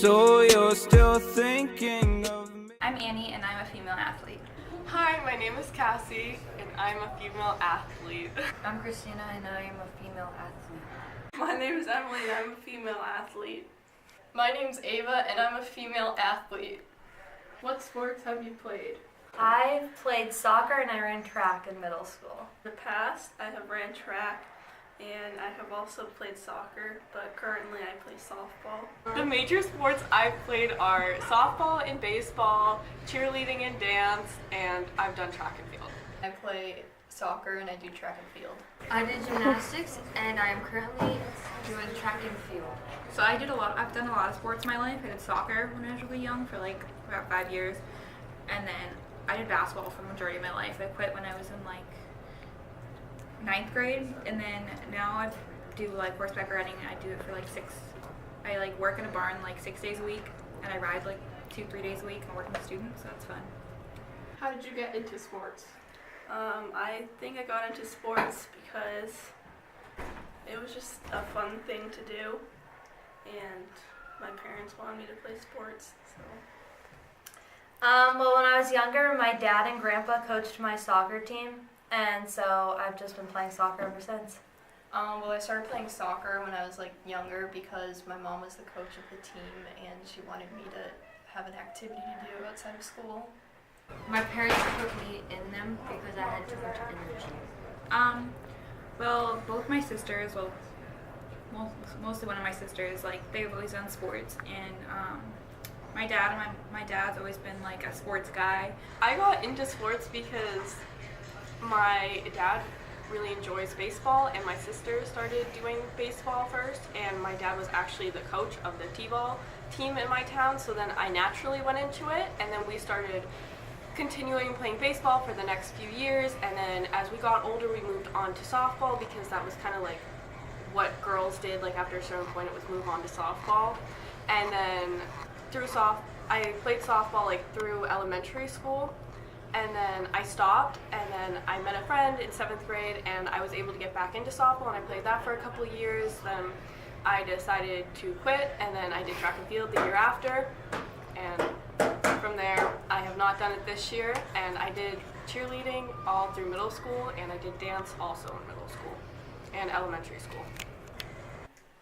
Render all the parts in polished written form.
So you're still thinking of me. I'm Annie and I'm a female athlete. Hi, my name is Cassie and I'm a female athlete. I'm Christina and I am a female athlete. My name is Emily and I'm a female athlete. My name's Ava and I'm a female athlete. What sports have you played? I've played soccer and I ran track in middle school. In the past, I have ran track and I have also played soccer, but currently I play softball. The major sports I've played are softball and baseball, cheerleading and dance, and I've done track and field. I play soccer and I do track and field. I did gymnastics and I am currently doing track and field. So I've done a lot of sports in my life. I did soccer when I was really young for like about 5 years. And then I did basketball for the majority of my life. I quit when I was in like 9th grade, and then now I do like horseback riding. I do it for like I like work in a barn like 6 days a week, and I ride like 2-3 days a week and work with students, so that's fun. How did you get into sports? I think I got into sports because it was just a fun thing to do, and my parents wanted me to play sports, so. Well, when I was younger, my dad and grandpa coached my soccer team, and so I've just been playing soccer ever since. Well, I started playing soccer when I was like younger because my mom was the coach of the team and she wanted me to have an activity to do outside of school. My parents put me in them because I had too much energy. Well, both my sisters, mostly one of my sisters, like they've always done sports, and my dad's always been like a sports guy. I got into sports because my dad really enjoys baseball and my sister started doing baseball first, and my dad was actually the coach of the t-ball team in my town, so then I naturally went into it, and then we started continuing playing baseball for the next few years, and then as we got older we moved on to softball because that was kind of like what girls did. Like after a certain point it was move on to softball, and then I played softball like through elementary school, and then I stopped, and then I met a friend in 7th grade and I was able to get back into softball, and I played that for a couple of years. Then I decided to quit, and then I did track and field the year after, and from there I have not done it this year, and I did cheerleading all through middle school, and I did dance also in middle school and elementary school.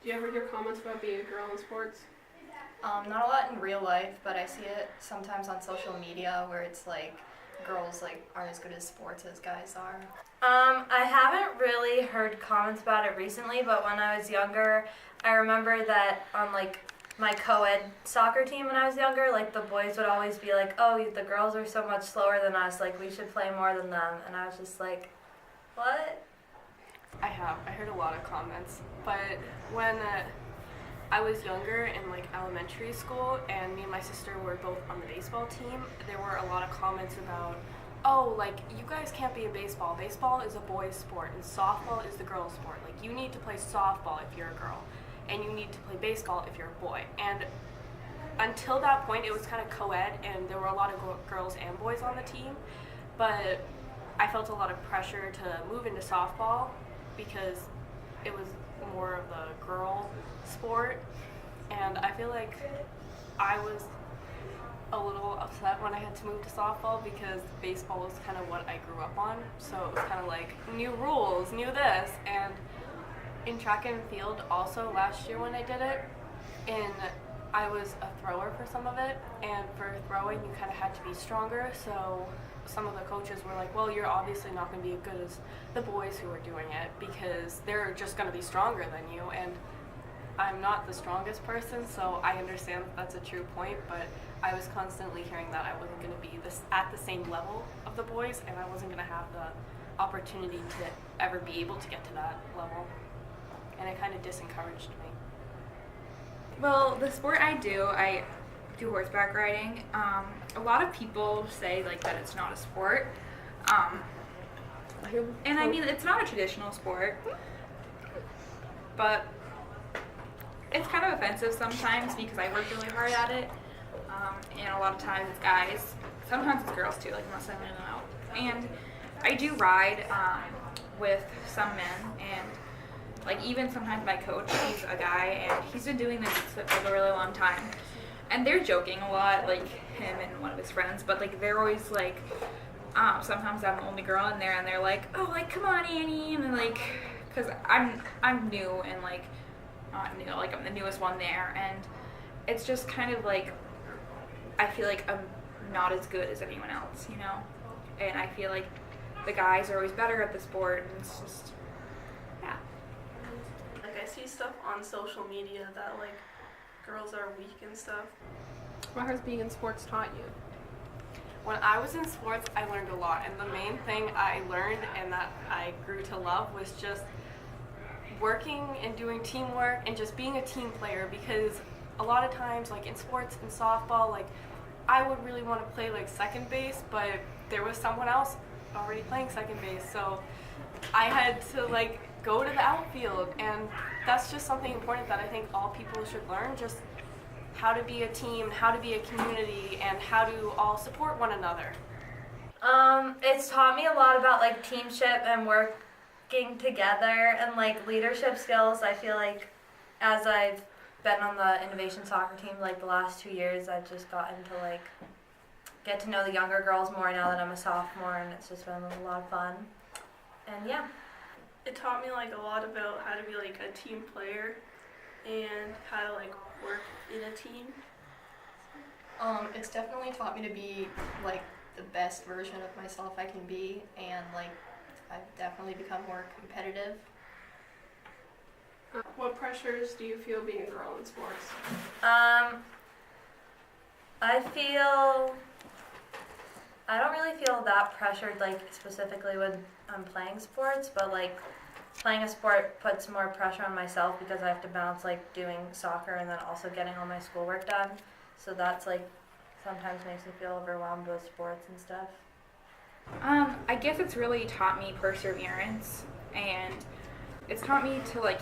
Do you ever hear comments about being a girl in sports? Not a lot in real life, but I see it sometimes on social media where it's like girls like aren't as good at sports as guys are. I haven't really heard comments about it recently, but when I was younger, I remember that on like my co-ed soccer team when I was younger, like the boys would always be like, oh, the girls are so much slower than us, like we should play more than them, and I was just like, what? I heard a lot of comments, but when I was younger in like elementary school and me and my sister were both on the baseball team, there were a lot of comments about, oh, like you guys can't be in baseball. Baseball is a boys' sport and softball is the girls' sport. Like you need to play softball if you're a girl, and you need to play baseball if you're a boy. And until that point it was kind of co-ed and there were a lot of girls and boys on the team, but I felt a lot of pressure to move into softball because it was more of a girl sport, and I feel like I was a little upset when I had to move to softball because baseball was kind of what I grew up on, so it was kind of like new rules, new this. And in track and field also last year when I did it, I was a thrower for some of it, and for throwing you kind of had to be stronger, so some of the coaches were like, well, you're obviously not going to be as good as the boys who are doing it because they're just going to be stronger than you, and I'm not the strongest person, so I understand that that's a true point, but I was constantly hearing that I wasn't going to be at the same level of the boys, and I wasn't going to have the opportunity to ever be able to get to that level, and it kind of disencouraged me. Well, the sport I do horseback riding. A lot of people say like that it's not a sport, and I mean it's not a traditional sport, but it's kind of offensive sometimes because I work really hard at it, and a lot of times it's guys, sometimes it's girls too, like unless I'm in and out. And I do ride with some men, and like even sometimes my coach, he's a guy and he's been doing this for a really long time. and they're joking a lot, like him and one of his friends, but like they're always like, sometimes I'm the only girl in there, and they're like, oh, like come on, Annie, and like, cause I'm new and like, not new, like I'm the newest one there, and it's just kind of like, I feel like I'm not as good as anyone else, you know, and I feel like the guys are always better at the sport, and it's just, yeah. Like I see stuff on social media that like girls are weak and stuff. What has being in sports taught you? When I was in sports, I learned a lot, and the main thing I learned and that I grew to love was just working and doing teamwork and just being a team player, because a lot of times, like in sports and softball, like I would really want to play like second base, but there was someone else already playing second base, so I had to like go to the outfield, and that's just something important that I think all people should learn, just how to be a team, how to be a community, and how to all support one another. It's taught me a lot about like teamship and working together and like leadership skills. I feel like as I've been on the innovation soccer team like the last 2 years, I've just gotten to like get to know the younger girls more now that I'm a sophomore, and it's just been a lot of fun. And yeah. It taught me like a lot about how to be like a team player and how to like work in a team. It's definitely taught me to be like the best version of myself I can be, and like I've definitely become more competitive. What pressures do you feel being a girl in sports? I don't really feel that pressured, like specifically when I'm playing sports, but like playing a sport puts more pressure on myself because I have to balance like doing soccer and then also getting all my schoolwork done. So that's like sometimes makes me feel overwhelmed with sports and stuff. I guess it's really taught me perseverance, and it's taught me to like